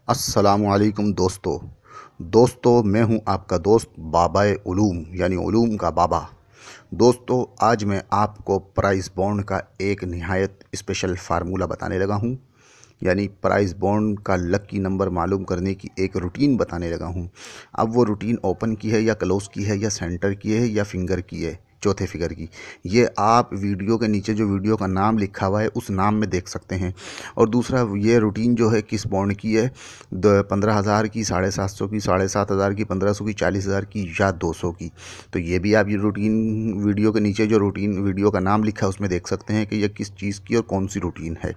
अस्सलामुअलैकुम दोस्तों मैं हूं आपका दोस्त बाबाए उलूम यानी उलूम का बाबा। दोस्तों आज मैं आपको प्राइस बॉन्ड का एक निहायत स्पेशल फार्मूला बताने लगा हूं, यानी प्राइस बॉन्ड का लकी नंबर मालूम करने की एक रूटीन बताने लगा हूं। अब वो रूटीन ओपन की है या क्लोज की है या सेंटर की है या फिंगर की है, चौथे फिगर की, ये आप वीडियो के नीचे जो वीडियो का नाम लिखा हुआ है उस नाम में देख सकते हैं। और दूसरा, ये रूटीन जो है किस बॉन्ड की है, 15,000 की, 750 की, 7,500 की, 1500 की, 40,000 की या 200 की। तो ये भी आप ये रूटीन वीडियो के नीचे जो रूटीन वीडियो का नाम लिखा है उसमें देख सकते हैं कि यह किस चीज़ की और कौन सी रूटीन है।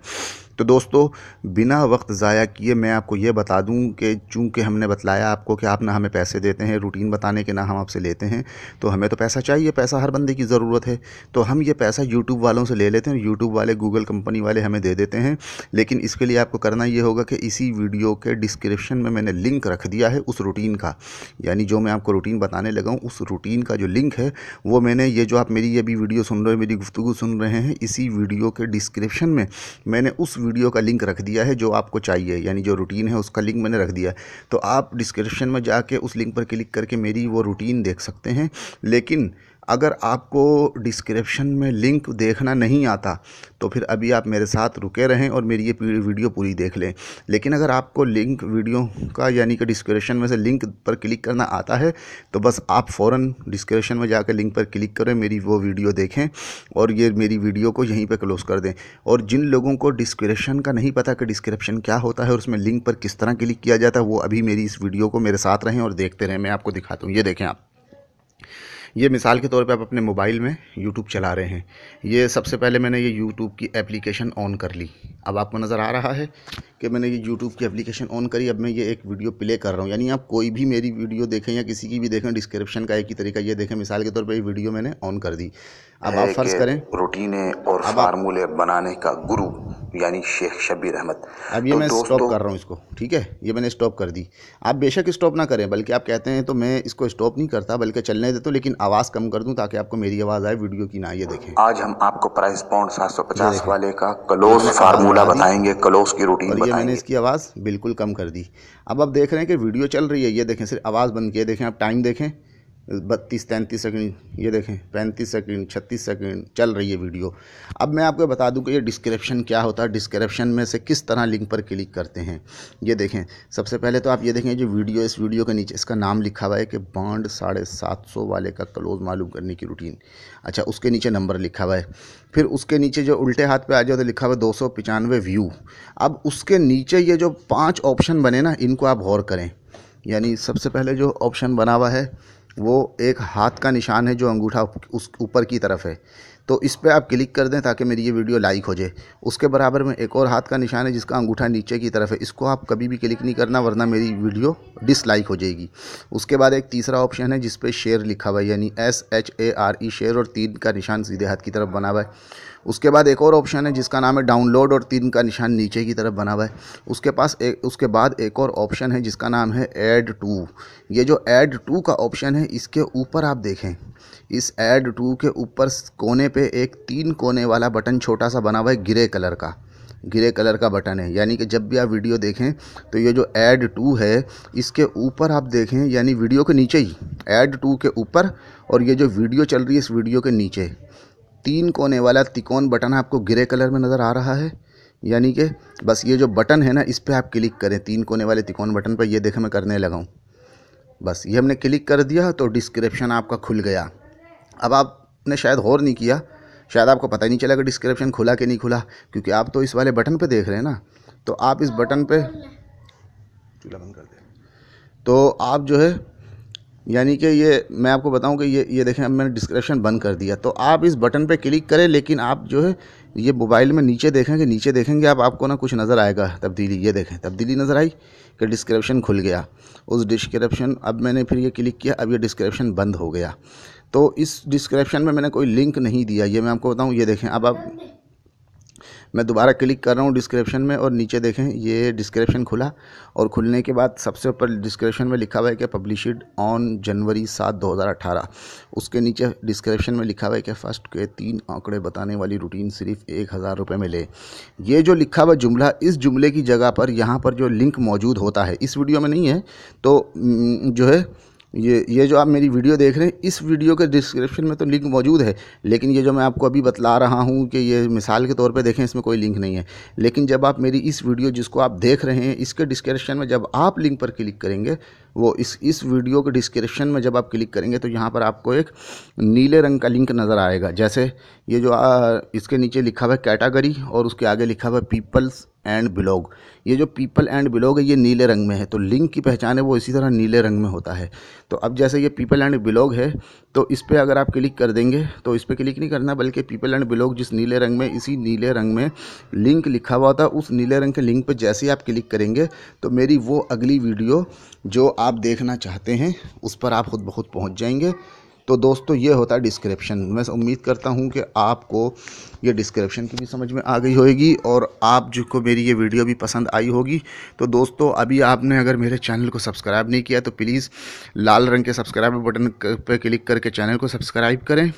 तो दोस्तों बिना वक्त ज़ाया किए मैं आपको ये बता दूं कि चूंकि हमने बतलाया आपको कि आप ना हमें पैसे देते हैं रूटीन बताने के, ना हम आपसे लेते हैं, तो हमें तो पैसा चाहिए, पैसा हर बंदे की ज़रूरत है। तो हम ये पैसा यूट्यूब वालों से ले लेते हैं, यूट्यूब वाले, गूगल कंपनी वाले हमें दे देते हैं। लेकिन इसके लिए आपको करना ये होगा कि इसी वीडियो के डिस्क्रिप्शन में मैंने लिंक रख दिया है उस रूटीन का, यानी जो मैं आपको रूटीन बताने लगा हूँ उस रूटीन का जो लिंक है वो मैंने, ये जो आप मेरी ये भी वीडियो सुन रहे हो, मेरी गुफ्तगू सुन रहे हैं, इसी वीडियो के डिस्क्रिप्शन में मैंने उस वीडियो का लिंक रख दिया है जो आपको चाहिए, यानी जो रूटीन है उसका लिंक मैंने रख दिया है। तो आप डिस्क्रिप्शन में जाके उस लिंक पर क्लिक करके मेरी वो रूटीन देख सकते हैं। लेकिन अगर आपको डिस्क्रिप्शन में लिंक देखना नहीं आता तो फिर अभी आप मेरे साथ रुके रहें और मेरी ये वीडियो पूरी देख लें। लेकिन अगर आपको लिंक वीडियो का यानी कि डिस्क्रिप्शन में से लिंक पर क्लिक करना आता है तो बस आप फ़ौरन डिस्क्रिप्शन में जाकर लिंक पर क्लिक करें, मेरी वो वीडियो देखें और ये मेरी वीडियो को यहीं पर क्लोज़ कर दें। और जिन लोगों को डिस्क्रिप्शन का नहीं पता कि डिस्क्रिप्शन क्या होता है और उसमें लिंक पर किस तरह क्लिक किया जाता है, वो अभी मेरी इस वीडियो को मेरे साथ रहें और देखते रहें। मैं आपको दिखाता हूँ, ये देखें आप, ये मिसाल के तौर पे आप अपने मोबाइल में यूट्यूब चला रहे हैं। ये सबसे पहले मैंने ये यूट्यूब की एप्लीकेशन ऑन कर ली। अब आपको नज़र आ रहा है कि मैंने ये यूट्यूब की एप्लीकेशन ऑन करी। अब मैं ये एक वीडियो प्ले कर रहा हूँ, यानी आप कोई भी मेरी वीडियो देखें या किसी की भी देखें, डिस्क्रिप्शन का एक ही तरीका। ये देखें, मिसाल के तौर पर ये वीडियो मैंने ऑन कर दी। अब आप फ़र्ज़ करें रूटीनें और अब आप फार्मूले बनाने का गुरु यानी शेख शब्बीर अहमद। अब ये तो मैं स्टॉप दोस्तों कर रहा हूँ इसको, ठीक है, ये मैंने स्टॉप कर दी। आप बेशक स्टॉप ना करें, बल्कि आप कहते हैं तो मैं इसको स्टॉप नहीं करता बल्कि चलने देता हूँ, लेकिन आवाज़ कम कर दूँ ताकि आपको मेरी आवाज़ आए, वीडियो की ना। ये देखें, आज हम आपको प्राइस पॉइंट ये 750 देखें, वाले का ये क्लोज मैंने आवाज़ फार्मूला बढ़ा दी बताएंगे, क्लोज की रूटीन और ये मैंने बताएंगे। इसकी आवाज़ बिल्कुल कम कर दी। अब आप देख रहे हैं कि वीडियो चल रही है। ये देखें, सिर्फ आवाज़ बंद किए, देखें आप टाइम देखें, 32-33 सेकंड, ये देखें 35 सेकंड, 36 सेकंड चल रही है वीडियो। अब मैं आपको बता दूं कि ये डिस्क्रिप्शन क्या होता है, डिस्क्रिप्शन में से किस तरह लिंक पर क्लिक करते हैं। ये देखें, सबसे पहले तो आप ये देखें जो वीडियो, इस वीडियो के नीचे इसका नाम लिखा हुआ है कि बॉन्ड 750 वाले का क्लोज मालूम करने की रूटीन। अच्छा, उसके नीचे नंबर लिखा हुआ है। फिर उसके नीचे जो उल्टे हाथ पे आ जाओ तो लिखा हुआ है 295 व्यू। अब उसके नीचे ये जो 5 ऑप्शन बने ना, इनको आप गौर करें। यानी सबसे पहले जो ऑप्शन बना हुआ है वो एक हाथ का निशान है जो अंगूठा उस ऊपर की तरफ है, तो इस पर आप क्लिक कर दें ताकि मेरी ये वीडियो लाइक हो जाए। उसके बराबर में एक और हाथ का निशान है जिसका अंगूठा नीचे की तरफ है, इसको आप कभी भी क्लिक नहीं करना वरना मेरी वीडियो डिसलाइक हो जाएगी। उसके बाद एक तीसरा ऑप्शन है जिस पे शेयर लिखा हुआ है, यानी SHARE शेयर, और 3 का निशान सीधे हाथ की तरफ बना हुआ है। उसके बाद एक और ऑप्शन है जिसका नाम है डाउनलोड और 3 का निशान नीचे की तरफ बना हुआ है। उसके बाद एक और ऑप्शन है जिसका नाम है ऐड टू। ये जो ऐड टू का ऑप्शन है इसके ऊपर आप देखें, इस ऐड टू के ऊपर कोने पे एक 3 कोने वाला बटन छोटा सा बना हुआ है, ग्रे कलर का बटन है। यानी कि जब भी आप वीडियो देखें तो ये जो ऐड टू है इसके ऊपर आप देखें, यानी वीडियो के नीचे ही ऐड टू के ऊपर, और ये जो वीडियो चल रही है इस वीडियो के नीचे 3 कोने वाला तिकोन बटन आपको ग्रे कलर में नज़र आ रहा है। यानी कि बस ये जो बटन है ना, इस पर आप क्लिक करें, 3 कोने वाले तिकोन बटन पर। ये देखें मैं करने लगा हूँ, बस ये हमने क्लिक कर दिया तो डिस्क्रिप्शन आपका खुल गया। अब आपने शायद गौर नहीं किया, शायद आपको पता ही नहीं चला कि डिस्क्रिप्शन खुला कि नहीं खुला, क्योंकि आप तो इस वाले बटन पे देख रहे हैं ना। तो आप इस बटन पे, चूल्हा बंद कर दें, तो आप जो है, यानी कि ये मैं आपको बताऊं कि ये देखें, अब मैंने डिस्क्रिप्शन बंद कर दिया। तो आप इस बटन पे क्लिक करें, लेकिन आप जो है ये मोबाइल में नीचे देखेंगे आप, आपको ना कुछ नज़र आएगा तब्दीली। ये देखें, तब्दीली नज़र आई कि डिस्क्रिप्शन खुल गया। उस डिस्क्रिप्शन, अब मैंने फिर ये क्लिक किया, अब ये डिस्क्रिप्शन बंद हो गया। तो इस डिस्क्रिप्शन में मैंने कोई लिंक नहीं दिया, ये मैं आपको बताऊँ। ये देखें, अब आप मैं दोबारा क्लिक कर रहा हूँ डिस्क्रिप्शन में और नीचे देखें ये डिस्क्रिप्शन खुला और खुलने के बाद सबसे ऊपर डिस्क्रिप्शन में लिखा हुआ है कि पब्लिश्ड ऑन जनवरी 7 2018। उसके नीचे डिस्क्रिप्शन में लिखा हुआ है कि फर्स्ट के 3 आंकड़े बताने वाली रूटीन सिर्फ 1000 रुपये में ले। ये जो लिखा हुआ जुमला, इस जुमले की जगह पर यहाँ पर जो लिंक मौजूद होता है, इस वीडियो में नहीं है तो जो है ये जो आप मेरी वीडियो देख रहे हैं, इस वीडियो के डिस्क्रिप्शन में तो लिंक मौजूद है, लेकिन ये जो मैं आपको अभी बतला रहा हूँ कि ये मिसाल के तौर पे देखें, इसमें कोई लिंक नहीं है। लेकिन जब आप मेरी इस वीडियो जिसको आप देख रहे हैं, इसके डिस्क्रिप्शन में जब आप लिंक पर क्लिक करेंगे, वो इस वीडियो के डिस्क्रिप्शन में जब आप क्लिक करेंगे तो यहाँ पर आपको एक नीले रंग का लिंक नज़र आएगा। जैसे ये जो इसके नीचे लिखा हुआ है कैटेगरी और उसके आगे लिखा हुआ है पीपल्स एंड ब्लॉग। ये जो पीपल एंड ब्लॉग है ये नीले रंग में है, तो लिंक की पहचान है वो इसी तरह नीले रंग में होता है। तो अब जैसे ये पीपल एंड ब्लॉग है तो इस पर अगर आप क्लिक कर देंगे तो इस पर क्लिक नहीं करना, बल्कि पीपल एंड ब्लॉग जिस नीले रंग में, इसी नीले रंग में लिंक लिखा हुआ था, उस नीले रंग के लिंक पर जैसे ही आप क्लिक करेंगे तो मेरी वो अगली वीडियो जो आप देखना चाहते हैं उस पर आप खुद ब खुद पहुँच जाएंगे। तो दोस्तों ये होता है डिस्क्रिप्शन। मैं उम्मीद करता हूँ कि आपको ये डिस्क्रिप्शन की भी समझ में आ गई होगी और आप जिसको मेरी ये वीडियो भी पसंद आई होगी। तो दोस्तों अभी आपने अगर मेरे चैनल को सब्सक्राइब नहीं किया तो प्लीज़ लाल रंग के सब्सक्राइब बटन पर क्लिक करके चैनल को सब्सक्राइब करें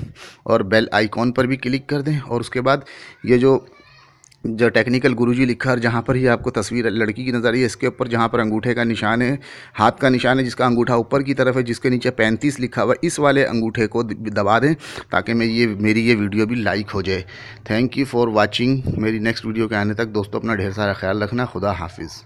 और बेल आइकॉन पर भी क्लिक कर दें। और उसके बाद ये जो टेक्निकल गुरुजी लिखा है, जहाँ पर ही आपको तस्वीर लड़की की नज़र आई है, इसके ऊपर जहाँ पर अंगूठे का निशान है, हाथ का निशान है, जिसका अंगूठा ऊपर की तरफ है, जिसके नीचे 35 लिखा हुआ है, इस वाले अंगूठे को दबा दें ताकि मेरी ये वीडियो भी लाइक हो जाए। Thank you for watching. मेरी नेक्स्ट वीडियो के आने तक दोस्तों अपना ढेर सारा ख्याल रखना। खुदा हाफिज़।